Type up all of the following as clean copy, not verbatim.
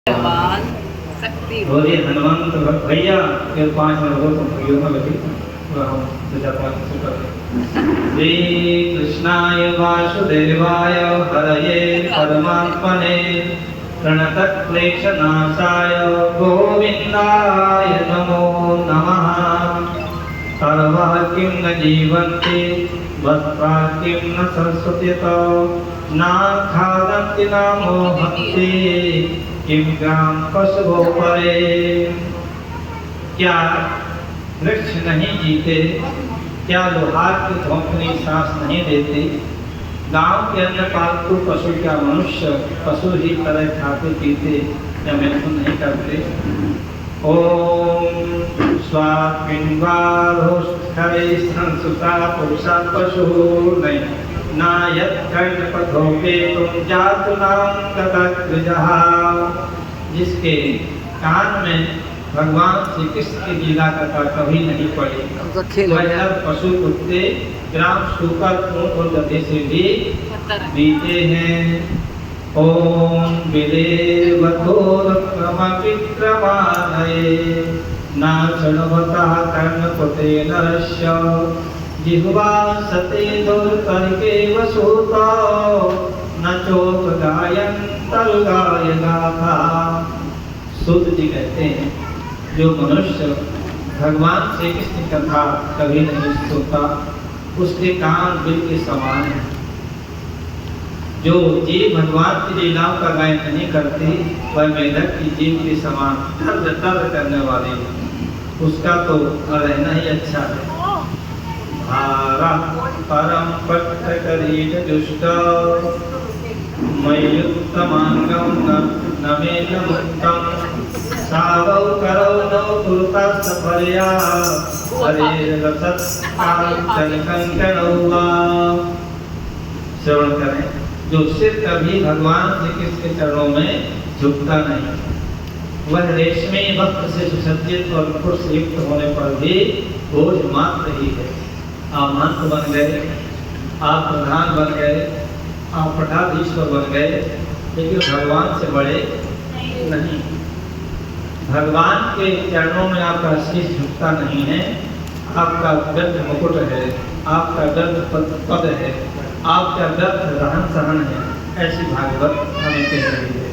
भगवान शक्ति बोलिए हनुमंत भैया फिर 5 मिनट हो तो भैया में लगे हम 2-4-5 से कर श्री कृष्णाय वासुदेवाय हरये परमात्मने प्रणतक्लेशनाशाय गोविन्दाय नमो नमः। सर्वा किं न जीवन्ति वस्त्रा किं न संस्कृत्यतो न खादन्ति न मोहन्ति किं ग्राम पशुओं परे। क्या वृक्ष नहीं जीते, क्या लोहार की झोंपड़ी सांस नहीं देते, गांव के अन्य पालतू पशु क्या मनुष्य पशु ही तरह खाते पीते या मैथुन नहीं करते। ओम स्वामिन्वारोष्ठरे संसुता पुरुषा पशु नहीं नायत कर्ण पथोपे तुम जातु नाम ततग्रजः। जिसके कान में भगवान श्री कृष्ण की लीला कथा कभी नहीं पड़ी, वह पशु कुत्ते ग्राम शूकर ऊंट और गधे से भी बीते हैं। ओम विदेवतोरक्रमविक्रमानये न शृण्वतः कर्णपुतेन नरस्य जिह्वा सते दुर्तर्के वसूता न चोक गायन्तर्गाय गाथा। सूत जी कहते हैं जो मनुष्य भगवान श्री कृष्ण की कथा कभी नहीं सुनता उसके कान बिल के समान है। जो जीव भगवान की लीलाओं का गायन नहीं करते वह मेढक की जीव के समान दर्द दर्द करने वाले हैं, उसका तो रहना ही अच्छा है। भारा परम पट्टकरीट दुष्ट मयुक्तमांगं नमेनमुक्तं सावौ करौ नौ कुरुता सफलया हरेरसत् काञ्चनकङ्कणौ वा। श्रवण करें, जो सिर कभी भगवान श्री कृष्ण के चरणों में झुकता नहीं, वह रेशमी वस्त्र से सुसज्जित और मुकुट से युक्त होने पर भी बोझ मात्र ही है। आप महंत बन गए, आप प्रधान बन गए, आप पटाधीश्वर बन गए, लेकिन भगवान से बड़े नहीं। भगवान के चरणों में आपका शीश झुकता नहीं है, आपका व्यर्थ मुकुट है, आपका व्यर्थ पद है, आपका व्यर्थ रहन सहन है। ऐसी भागवत हमें कह रही है।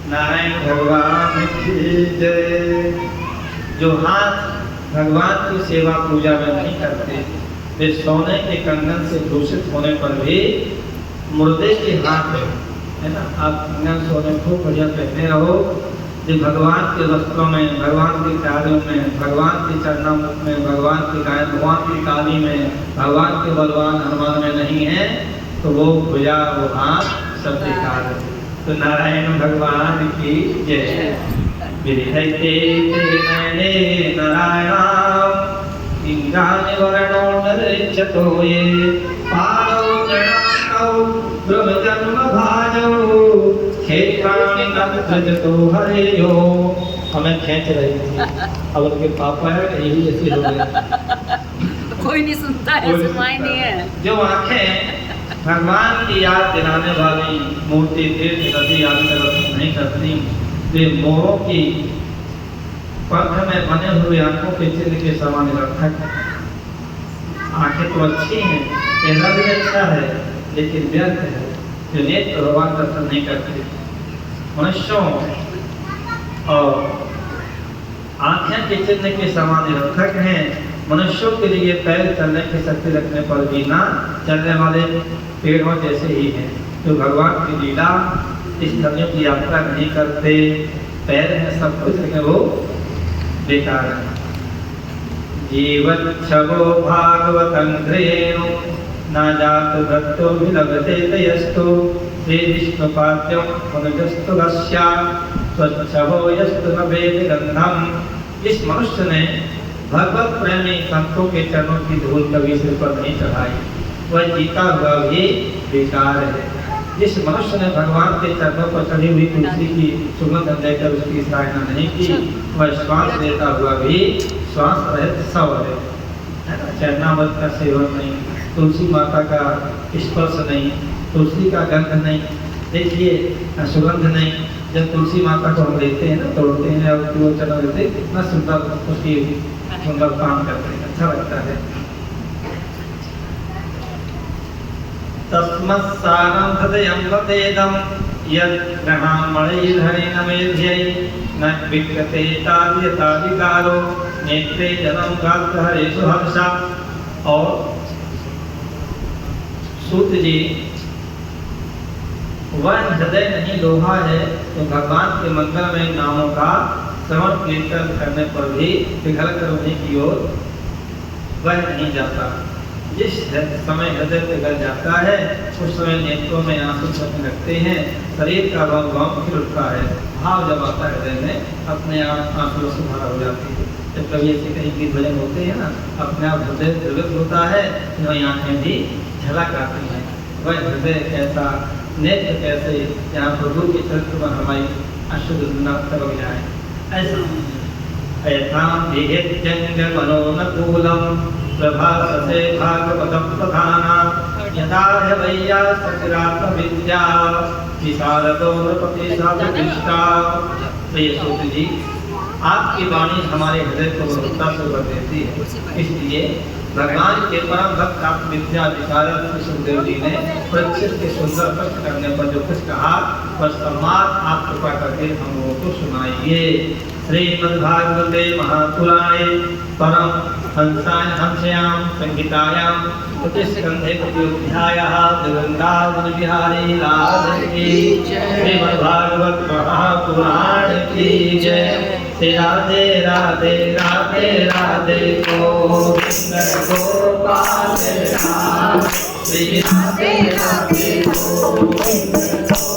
नारायण भगवान की जय। जो हाथ भगवान की सेवा पूजा में नहीं करते वे सोने के कंगन से दूषित होने पर भी मुर्दे के हाथ है ना। आप कंगन सोने खूब बढ़िया पहने रहो, जो भगवान के वस्त्रों में, भगवान के कार्यों में, भगवान के चरणामृत में, भगवान की गाय, भगवान की काली में, भगवान के बलवान हनुमान में नहीं है तो वो भुजा वो हाथ सब बेकार है। तो नारायण भगवान की जय। विधते मैंने नारायण इंद्राणि वर्णो नरचतो ये पादौ गणाकौ ब्रह्मजन्म भाजौ क्षेत्राणि नक्षजतो हरेयो। हमें खींच रही थी, अब उनके पापा है यही ऐसे हो गए। कोई नहीं सुनता है, सुनवाई नहीं है। जो आंखें भगवान की याद दिलाने वाली मूर्ति तीर्थ नदी आदि का दर्शन नहीं करती, वे मोरों की पंख में बने हुए आंखों के चिन्ह के समान निरर्थक है। आंखें तो अच्छी हैं, चेहरा भी अच्छा है, लेकिन व्यर्थ है जो नेत्र भगवान दर्शन नहीं करते। मनुष्यों और आंखें के चिन्ह के समान निरर्थक हैं। मनुष्यों के लिए पैर चलने की शक्ति रखने पर भी ना चलने वाले पेड़ों जैसे ही हैं। जो भगवान की लीला स्थलियों की यात्रा नहीं करते, पैर में सब कुछ है वो बेकार है। जीवच्छवो भागवतंत्रेणु न जातु भक्तो विलभते तयस्तु श्री विष्णुपाद्यं पुनजस्तु रस्या स्वच्छवो यस्तु न वेद गंधम। इस मनुष्य ने भगवत प्रेमी संतों के चरणों की धूल कभी सिर पर नहीं चढ़ाई, वह जीता हुआ भी बेकार है। जिस मनुष्य ने भगवान के चरणों पर चढ़ी हुई तुलसी की सुगंध लेकर उसकी सराहना नहीं की, वह श्वास लेता हुआ भी श्वास रहित शव है ना। चरणामृत का सेवन नहीं, तुलसी माता का स्पर्श नहीं, तुलसी का गंध नहीं, देखिए सुगंध नहीं, जब तुलसी माता को हम लेते हैं ना, तोड़ते हैं और वो चला देते हैं, कितना सुंदर उसकी सुंदर काम करते हैं, अच्छा लगता है। तस्मत्सारं हृदयं वदेदं यत् ब्रह्मणैर्हरेण मेध्यै न विक्यते तार्यताविकारो नेत्रे जनं गात्रहरेषु हर्षा। और सूत जी, वह हृदय नहीं लोहा है तो भगवान के मंदिर में नामों का श्रवण कीर्तन करने पर भी पिघल कर उन्हीं की ओर वह नहीं जाता। जिस समय हृदय पिघल जाता है उस समय नेत्रों में आंसू छलकने लगते हैं, शरीर का रोम खिल उठता है, भाव जब आता है हृदय में अपने आप आंसुओं से भरा हो जाती है। जब कभी ऐसे कहीं की भजन होते हैं ना, अपने आप हृदय द्रवित होता है, वही आंखें भी झलक आती हैं। वह हृदय कैसा, नेत्र कैसे, यहाँ प्रभु के चरित्र में हमारी अशुद्ध कर जाए ऐसा। ऐसा विहित्यंग मनोनुकूलम प्रभाससे भागवतम प्रधाना यथा वैया सचिरात्म विद्या विशारदो नृपति साधुनिष्ठा। प्रिय सूत जी, आपकी वाणी हमारे हृदय को मधुरता से भर देती है। इसलिए भगवान के परम भक्त आप विद्या विशारद सुखदेव जी ने परीक्षित के सुंदर प्रश्न करने पर जो कुछ कहा वह सम्मान आप कृपा करके हम लोगों को सुनाइए। श्रीमद्भागवते महापुराणे परम हंस्यां संहितायां प्रतिस्कंधे प्रत्योध्यायः वृंदावन बिहारी लाल की श्रीमद्भागवत महापुराण की जय। श्री राधे राधे राधे राधे गोविंद गोपाल श्री राधे राधे गोविंद।